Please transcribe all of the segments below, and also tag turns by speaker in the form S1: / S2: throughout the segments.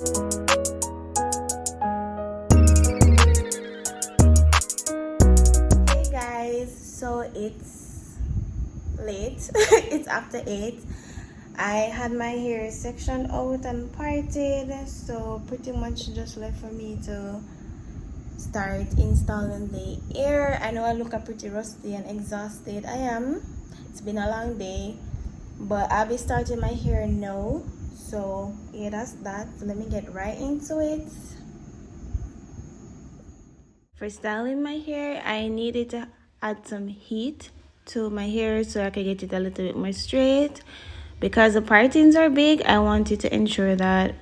S1: Hey guys, so it's late. It's after 8. I had my hair sectioned out and parted, so pretty much just left for me to start installing the ear. I know I look pretty rusty and exhausted. I am. It's been a long day, but I'll be starting my hair now. So yeah, that's that. So let me get right into it. For styling my hair, I needed to add some heat to my hair so I could get it a little bit more straight. Because the partings are big, I wanted to ensure that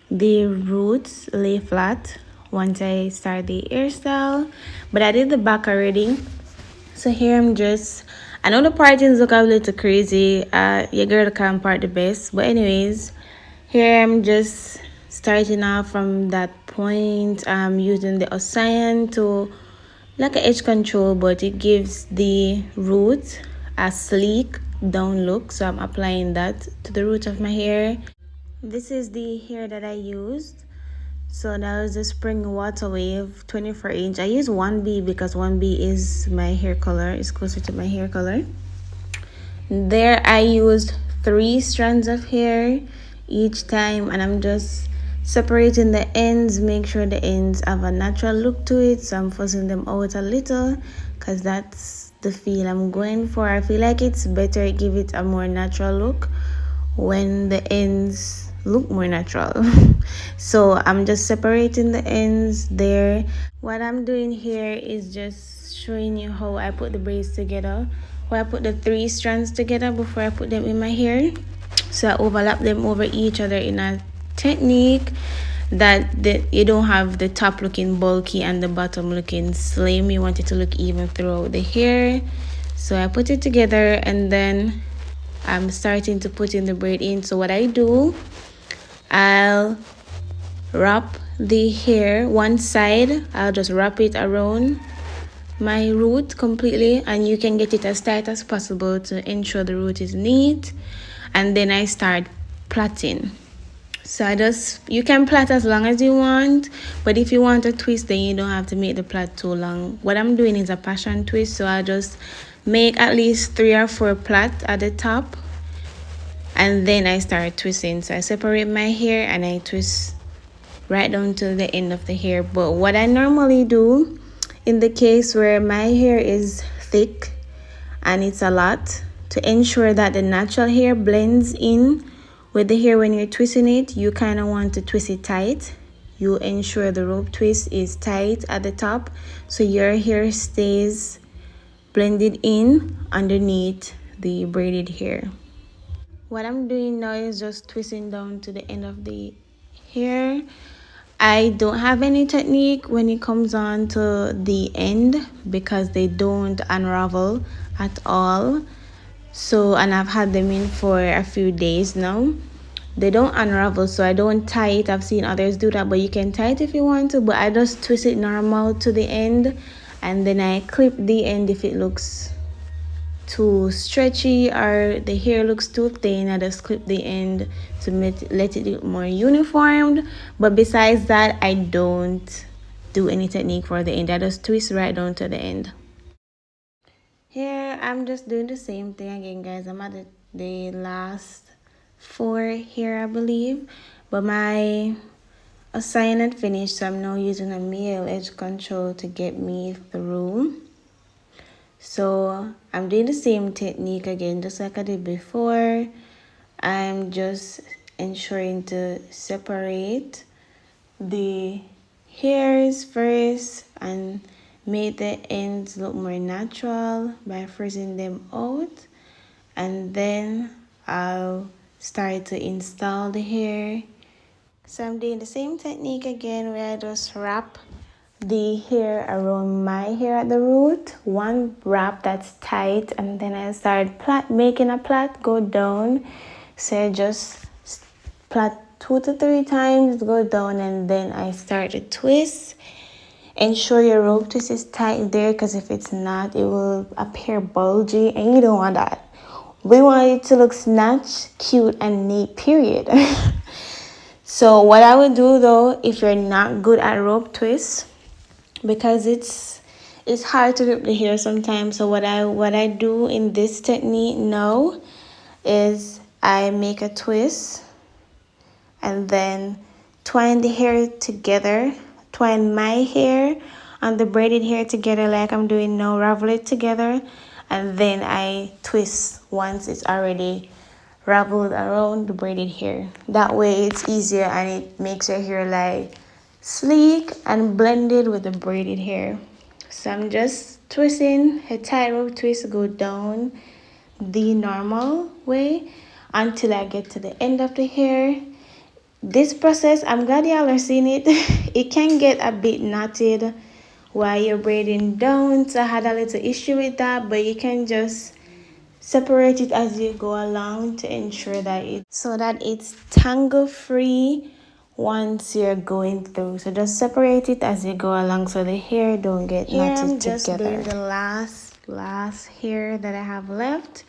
S1: the roots lay flat once I start the hairstyle. But I did the back already. So here I know the partings look a little crazy. Your girl can't part the best. But anyways, here I'm just starting off from that point. I'm using the Ocean to like an edge control, but it gives the root a sleek down look. So I'm applying that to the root of my hair. This is the hair that I used. So that was the Spring Water Wave 24-inch. I use 1B because 1B is my hair color. It's closer to my hair color. There I used 3 strands of hair each time, and I'm just separating the ends, make sure the ends have a natural look to it. So I'm fussing them out a little because that's the feel I'm going for. I feel like it's better give it a more natural look when the ends look more natural. So I'm just separating the ends there. What I'm doing here is just showing you how I put the braids together, how I put the 3 strands together before I put them in my hair. So I overlap them over each other in a technique that you don't have the top looking bulky and the bottom looking slim. You want it to look even throughout the hair. So I put it together and then I'm starting to put in the braid in. So what I do, I'll wrap the hair one side. I'll just wrap it around my root completely, and you can get it as tight as possible to ensure the root is neat. And then I start plaiting. So you can plait as long as you want, but if you want a twist, then you don't have to make the plait too long. What I'm doing is a passion twist, so I just make at least 3 or 4 plaits at the top, and then I start twisting. So I separate my hair and I twist right down to the end of the hair. But what I normally do in the case where my hair is thick and it's a lot, to ensure that the natural hair blends in with the hair when you're twisting it, you kind of want to twist it tight. You ensure the rope twist is tight at the top so your hair stays blended in underneath the braided hair. What I'm doing now is just twisting down to the end of the hair. I don't have any technique when it comes on to the end because they don't unravel at all. So, and I've had them in for a few days now. They don't unravel, so I don't tie it. I've seen others do that, but you can tie it if you want to. But I just twist it normal to the end, and then I clip the end if it looks too stretchy or the hair looks too thin. I just clip the end to let it look more uniformed. But besides that, I don't do any technique for the end. I just twist right down to the end. Here I'm just doing the same thing again, guys. I'm at the last 4 here, I believe, but my assignment finished, so I'm now using a male edge control to get me through. So I'm doing the same technique again, just like I did before. I'm just ensuring to separate the hairs first and make the ends look more natural by freezing them out, and then I'll start to install the hair. So I'm doing the same technique again where I just wrap the hair around my hair at the root, one wrap that's tight, and then I start making a plait go down. So I just plait 2 to 3 times, go down, and then I start to twist. Ensure your rope twist is tight there, because if it's not, it will appear bulgy, and you don't want that. We want it to look snatched, cute, and neat, period. So what I would do though, if you're not good at rope twists, because it's hard to grip the hair sometimes, so what I do in this technique now is I make a twist and then twine the hair together, twine my hair and the braided hair together like I'm doing now, ravel it together, and then I twist once it's already raveled around the braided hair. That way it's easier and it makes your hair like sleek and blended with the braided hair. So I'm just twisting a tightrope twist, go down the normal way until I get to the end of the hair. This process, I'm glad y'all are seeing it. It can get a bit knotted while you're braiding down, so I had a little issue with that, but you can just separate it as you go along to ensure that it's tangle free once you're going through. So just separate it as you go along so the hair don't get knotted together. I'm just doing the last hair that I have left,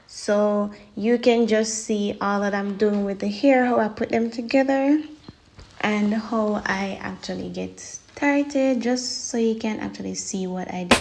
S1: so you can just see all that I'm doing with the hair, how I put them together and how I actually get started, just so you can actually see what I did.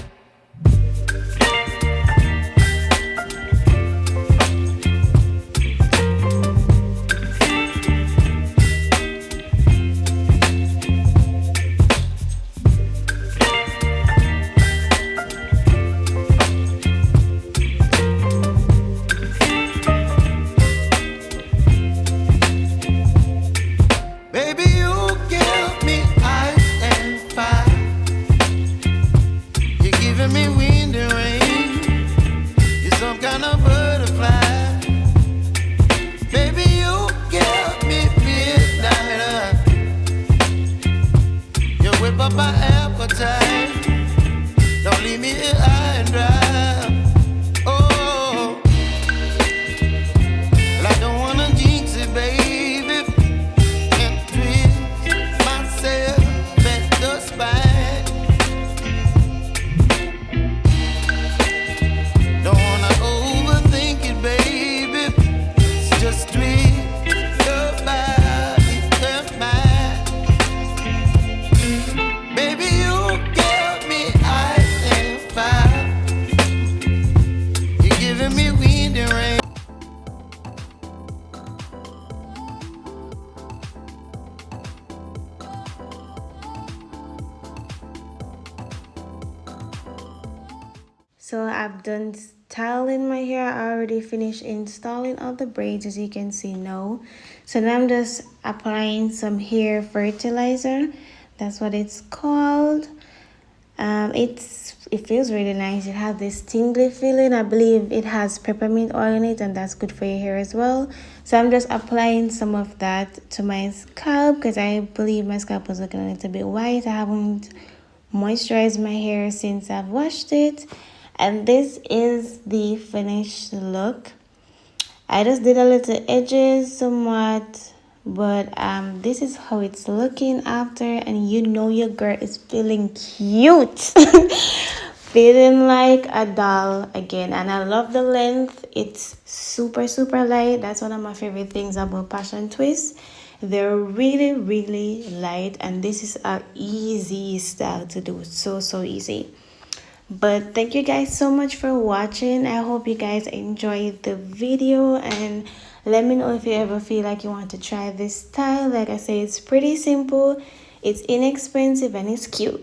S2: Don't leave me here high and dry. Oh, well, I don't wanna jinx it, baby, and twist myself at the spine. Don't wanna overthink it, baby. It's just twist your body and mine. Baby, you give me ice and fire. You're giving me wind and rain.
S1: So I've done styling my hair. I already finished installing all the braids, as you can see now. So now I'm just applying some hair fertilizer. That's what it's called. It feels really nice. It has this tingly feeling. I believe it has peppermint oil in it, and that's good for your hair as well. So I'm just applying some of that to my scalp because I believe my scalp was looking a little bit white. I haven't moisturized my hair since I've washed it. And this is the finished look. I just did a little edges somewhat, but this is how it's looking after, and you know your girl is feeling cute. Feeling like a doll again. And I love the length. It's super light. That's one of my favorite things about passion twists. They're really light, and this is an easy style to do. So easy. But thank you guys so much for watching. I hope you guys enjoyed the video, and let me know if you ever feel like you want to try this style. Like I say, it's pretty simple, it's inexpensive, and it's cute.